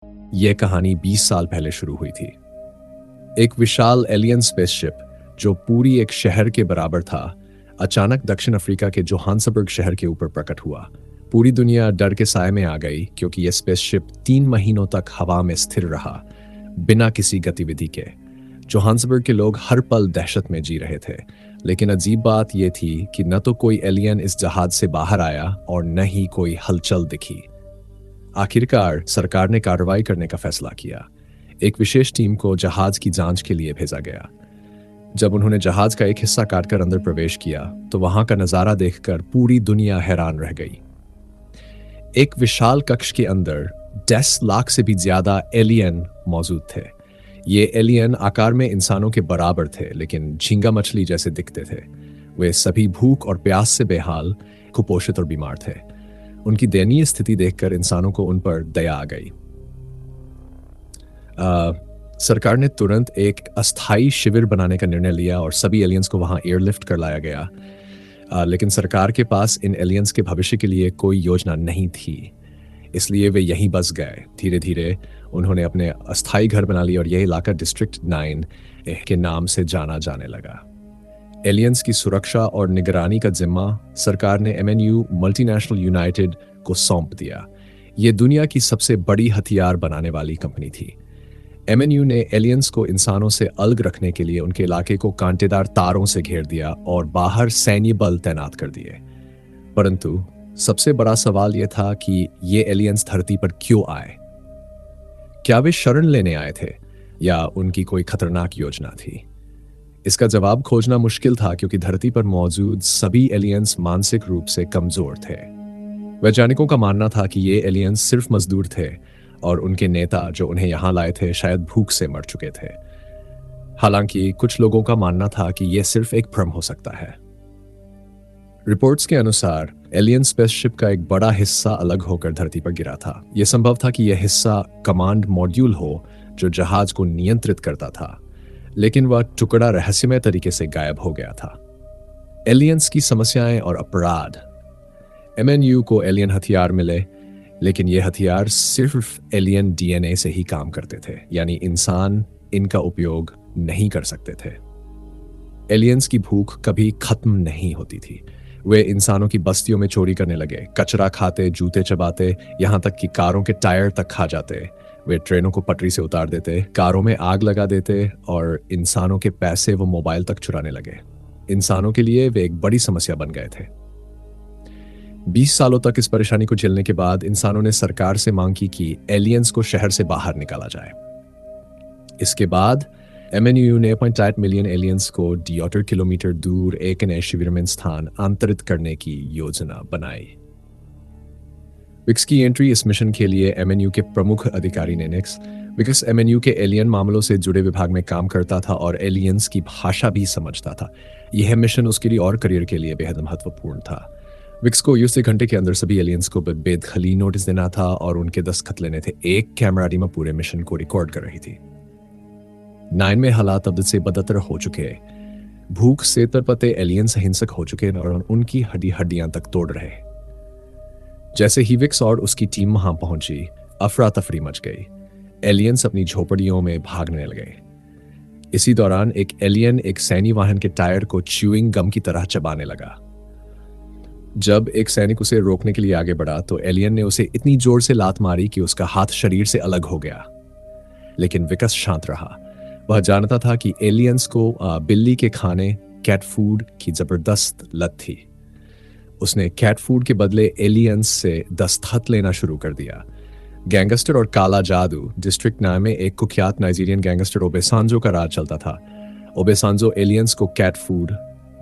यह कहानी 20 साल पहले शुरू हुई थी। एक विशाल एलियन स्पेसशिप जो पूरी एक शहर के बराबर था, अचानक दक्षिण अफ्रीका के जोहान्सबर्ग शहर के ऊपर प्रकट हुआ। पूरी दुनिया डर के साए में आ गई क्योंकि यह स्पेसशिप 3 महीनों तक हवा में स्थिर रहा, बिना किसी गतिविधि के। जोहान्सबर्ग के लोग हर पल दहशत में जी रहे थे, लेकिन अजीब बात यह थी कि न तो कोई एलियन इस जहाज से बाहर आया और न ही कोई हलचल दिखी। आखिरकार सरकार ने कार्रवाई करने का फैसला किया। एक विशेष टीम को जहाज की जांच के लिए भेजा गया। जब उन्होंने जहाज का एक हिस्सा काटकर अंदर प्रवेश किया तो वहां का नजारा देखकर पूरी दुनिया हैरान रह गई। एक विशाल कक्ष के अंदर 10 लाख से भी ज्यादा एलियन मौजूद थे। ये एलियन आकार में इंसानों के बराबर थे, लेकिन झींगा मछली जैसे दिखते थे। वे सभी भूख और प्यास से बेहाल, कुपोषित और बीमार थे। उनकी दयनीय स्थिति देखकर इंसानों को उन पर दया आ गई। सरकार ने तुरंत एक अस्थायी शिविर बनाने का निर्णय लिया और सभी एलियंस को वहां एयरलिफ्ट कर लाया गया। लेकिन सरकार के पास इन एलियंस के भविष्य के लिए कोई योजना नहीं थी, इसलिए वे यहीं बस गए। धीरे धीरे उन्होंने अपने अस्थायी घर बना लिए और यह इलाका डिस्ट्रिक्ट 9 के नाम से जाना जाने लगा। एलियंस की सुरक्षा और निगरानी का जिम्मा सरकार ने MNU मल्टीनेशनल यूनाइटेड को सौंप दिया। यह दुनिया की सबसे बड़ी हथियार बनाने वाली कंपनी थी। MNU ने एलियंस को इंसानों से अलग रखने के लिए उनके इलाके को कांटेदार तारों से घेर दिया और बाहर सैन्य बल तैनात कर दिए। परंतु सबसे बड़ा सवाल यह था कि ये एलियंस धरती पर क्यों आए? क्या वे शरण लेने आए थे या उनकी कोई खतरनाक योजना थी? इसका जवाब खोजना मुश्किल था क्योंकि धरती पर मौजूद सभी एलियंस मानसिक रूप से कमजोर थे। वैज्ञानिकों का मानना था कि ये एलियंस सिर्फ मजदूर थे और उनके नेता जो उन्हें यहां लाए थे शायद भूख से मर चुके थे। हालांकि कुछ लोगों का मानना था कि यह सिर्फ एक भ्रम हो सकता है। रिपोर्ट्स के अनुसार एलियन स्पेसशिप का एक बड़ा हिस्सा अलग होकर धरती पर गिरा था। यह संभव था कि यह हिस्सा कमांड मॉड्यूल हो जो जहाज को नियंत्रित करता था, लेकिन वह टुकड़ा रहस्यमय तरीके से गायब हो गया था। एलियंस की समस्याएं और अपराध। MNU को एलियन हथियार मिले, लेकिन ये हथियार सिर्फ एलियन DNA से ही काम करते थे, यानी इंसान इनका उपयोग नहीं कर सकते थे। एलियंस की भूख कभी खत्म नहीं होती थी। वे इंसानों की बस्तियों में चोरी करने लगे, कचरा खाते, जूते चबाते, यहां तक कि कारों के टायर तक खा जाते। वे ट्रेनों को पटरी से उतार देते, कारों में आग लगा देते और इंसानों के पैसे व मोबाइल तक चुराने लगे। इंसानों के लिए वे एक बड़ी समस्या बन गए थे। 20 सालों तक इस परेशानी को झेलने के बाद इंसानों ने सरकार से मांग की कि एलियंस को शहर से बाहर निकाला जाए। इसके बाद MNU ने 0.8 मिलियन एलियंस को 78 किलोमीटर दूर एक नए शिविर में स्थानांतरित करने की योजना बनाई। विक्स की एंट्री इस मिशन के लिए MNU के प्रमुख अधिकारी ने विक्स MNU के एलियन मामलों से जुड़े विभाग में काम करता था और एलियंस की भाषा भी समझता था। यह मिशन उसके लिए और करियर के लिए बेहद महत्वपूर्ण था। विक्स को 1 घंटे के अंदर सभी एलियंस को बेदखली नोटिस देना था और उनके दस्तखत लेने थे। एक कैमरा टीम पूरे मिशन को रिकॉर्ड कर रही थी। 9 में हालात अब से बदतर हो चुके। भूख से तरपते एलियंस हिंसक हो चुके और उनकी हड्डियां तक तोड़ रहे। जैसे ही विक्स और उसकी टीम वहां पहुंची, अफरा तफरी मच गई। एलियंस अपनी झोपड़ियों में भागने लगे। इसी दौरान एक एलियन एक सैन्य वाहन के टायर को च्यूइंग गम की तरह चबाने लगा। जब एक सैनिक उसे रोकने के लिए आगे बढ़ा तो एलियन ने उसे इतनी जोर से लात मारी कि उसका हाथ शरीर से अलग हो गया। लेकिन विकस शांत रहा। वह जानता था कि एलियंस को बिल्ली के खाने कैट फूड की जबरदस्त लत थी। उसने कैट फूड के बदले एलियंस से दस्तखत लेना शुरू कर दिया। गैंगस्टर और काला जादू। डिस्ट्रिक्ट 9 में एक कुख्यात नाइजीरियन गैंगस्टर ओबेसांजो का राज चलता था। ओबेसांजो एलियंस को कैट फूड,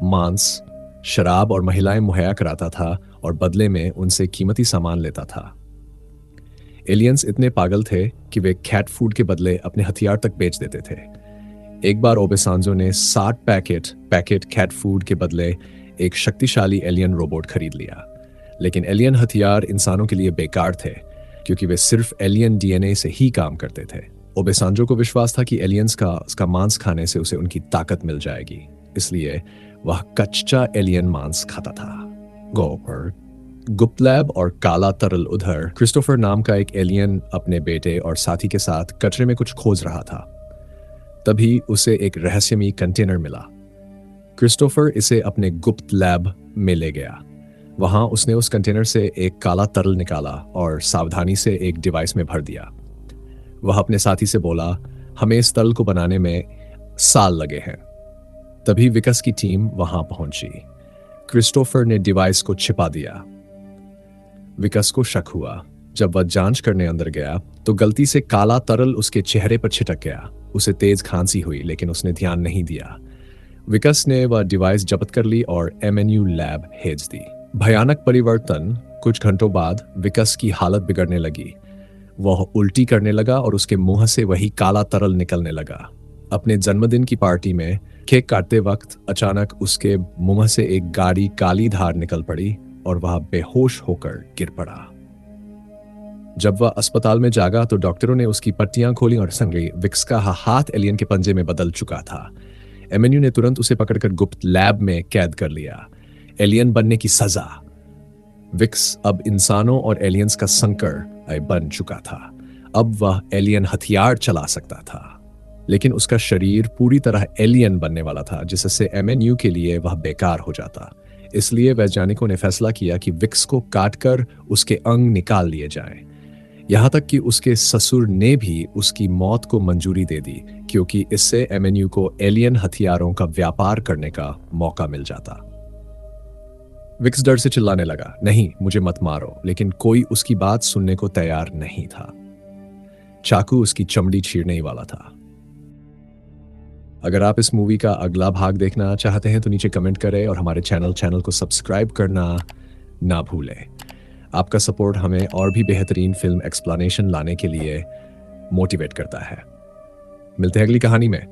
मांस, शराब और महिलाएं मुहैया कराता था और बदले में उनसे कीमती सामान लेता था। एलियंस इतने पागल थे कि वे कैट फूड के बदले अपने हथियार तक बेच देते थे। एक बार ओबेसांजो ने 60 पैकेट कैट फूड के बदले एक शक्तिशाली एलियन रोबोट खरीद लिया। लेकिन एलियन हथियार इंसानों के लिए बेकार थे क्योंकि वे सिर्फ एलियन DNA से ही काम करते थे। ओबेसांजो को विश्वास था कि एलियंस का उसका मांस खाने से उसे उनकी ताकत मिल जाएगी, इसलिए वह कच्चा एलियन मांस खाता था। गुप्त लैब और काला तरल उधर क्रिस्टोफर नाम का एक एलियन अपने बेटे और साथी के साथ कचरे में कुछ खोज रहा था। तभी उसे एक रहस्यमयी कंटेनर मिला। क्रिस्टोफर इसे अपने गुप्त लैब में ले गया। वहां उसने उस कंटेनर से एक काला तरल निकाला और सावधानी से एक डिवाइस में भर दिया। वह अपने साथी से बोला, हमें इस तरल को बनाने में साल लगे हैं। तभी विकस की टीम वहां पहुंची। क्रिस्टोफर ने डिवाइस को छिपा दिया। विकस को शक हुआ। जब वह जांच करने अंदर गया तो गलती से काला तरल उसके चेहरे पर छिटक गया। उसे तेज खांसी हुई, लेकिन उसने ध्यान नहीं दिया। विकस ने वह डिवाइस जब्त कर ली और एमएनयू लैब भेज दी। भयानक परिवर्तन। कुछ घंटों बाद विकस की हालत बिगड़ने लगी। वह उल्टी करने लगा और उसके मुंह से वही काला तरल निकलने लगा। अपने जन्मदिन की पार्टी में केक काटते वक्त अचानक उसके मुंह से एक गाढ़ी काली धार निकल पड़ी और वह बेहोश होकर गिर पड़ा। जब वह अस्पताल में जागा तो डॉक्टरों ने उसकी पट्टियां खोली और समझी विक्स का हाथ एलियन के पंजे में बदल चुका था। एमएनयू ने तुरंत उसे पकड़कर गुप्त लैब में कैद कर लिया। एलियन बनने की सजा। विक्स अब इंसानों और एलियंस का संकर बन चुका था। अब वह एलियन हथियार चला सकता था, लेकिन उसका शरीर पूरी तरह एलियन बनने वाला था, जिससे एमएनयू के लिए वह बेकार हो जाता। इसलिए वैज्ञानिकों ने फैसला किया कि विक्स को काटकर उसके अंग निकाल लिए जाएं। यहां तक कि उसके ससुर ने भी उसकी मौत को मंजूरी दे दी, क्योंकि इससे एमएनयू को एलियन हथियारों का व्यापार करने का मौका मिल जाता। विक्स डर से चिल्लाने लगा, नहीं, मुझे मत मारो, लेकिन कोई उसकी बात सुनने को तैयार नहीं था। चाकू उसकी चमड़ी चीरने ही वाला था। अगर आप इस मूवी का अगला भाग देखना चाहते हैं तो नीचे कमेंट करें और हमारे चैनल को सब्सक्राइब करना ना भूलें। आपका सपोर्ट हमें और भी बेहतरीन फिल्म एक्सप्लेनेशन लाने के लिए मोटिवेट करता है। मिलते हैं अगली कहानी में।